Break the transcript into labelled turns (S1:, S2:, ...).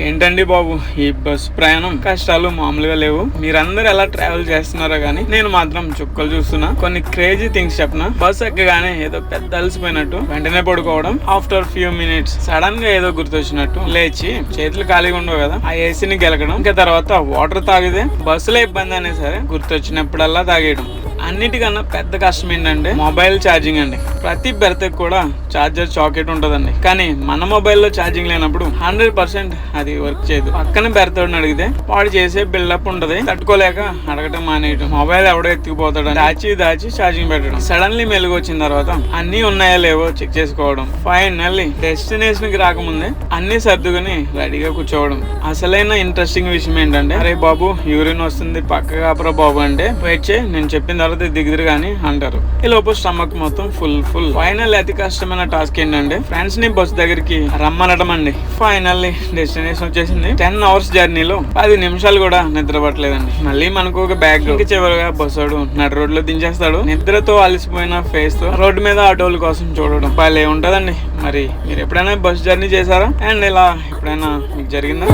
S1: ఏంటండి బాబు, ఈ బస్ ప్రయాణం కష్టాలు మామూలుగా లేవు. మీరందరూ ఎలా ట్రావెల్ చేస్తున్నారో గానీ నేను మాత్రం చుక్కలు చూస్తున్నా. కొన్ని క్రేజీ థింగ్స్ చెప్పనా. బస్ ఎక్కగానే ఏదో పెద్ద అలసిపోయినట్టు వెంటనే పడుకోవడం, ఆఫ్టర్ ఫ్యూ మినిట్స్ సడన్ గా ఏదో గుర్తొచ్చినట్టు లేచి చేతులు ఖాళీగా ఉండవు కదా, ఆ ఏసీని గెలకడం, ఇంకా తర్వాత వాటర్ తాగితే బస్సులో ఇబ్బంది అనే సరే గుర్తొచ్చినప్పుడల్లా తాగేయడం. అన్నిటికన్నా పెద్ద కష్టం ఏంటంటే మొబైల్ ఛార్జింగ్ అండి. ప్రతి బెర్త్ కూడా ఛార్జర్ సాకెట్ ఉంటదండి, కానీ మన మొబైల్లో ఛార్జింగ్ లేనప్పుడు 100% అది వర్క్ చేయదు. పక్కన బెర్త్ అడిగితే వాడు చేసే బిల్డప్ ఉంటది, తట్టుకోలేక అడగటం మానేయడం, మొబైల్ ఎవడో ఎత్తుకుపోతాడు దాచి ఛార్జింగ్ పెట్టడం, సడన్లీ మెలుగు వచ్చిన తర్వాత అన్ని ఉన్నాయో లేవో చెక్ చేసుకోవడం, ఫైనల్లీ డెస్టినేషన్ కి రాకముందే అన్ని సర్దుకుని రెడీగా కూర్చోవడం. అసలైన ఇంట్రెస్టింగ్ విషయం ఏంటంటే, అరే బాబు యూరిన్ వస్తుంది పక్కగా ఆపరా బాబు అంటే, వెయిట్ చేయి నేను చెప్పిన తర్వాత దిగుదురు గానీ అంటారు. ఈ లోపు స్టమక్ మొత్తం ఫుల్. ఫైనల్ అతి కష్టమైన టాస్క్ ఏంటంటే ఫ్రెండ్స్ ని బస్ దగ్గరికి రమ్మనడం అండి. ఫైనల్లీ డెస్టినేషన్ వచ్చేసింది. 10 hours జర్నీలో 10 నిమిషాలు కూడా నిద్ర పట్టలేదండి. మళ్ళీ మనకు ఒక బ్యాగ్. చివరిగా బస్సుడు నడు రోడ్ లో దించేస్తాడు. నిద్రతో అలసిపోయిన ఫేస్ తో రోడ్డు మీద ఆటోల కోసం చూడడం భలే ఉంటదండి. మరి మీరు ఎప్పుడైనా బస్ జర్నీ చేశారా? అండ్ ఇలా ఎప్పుడైనా మీకు జరిగిందా?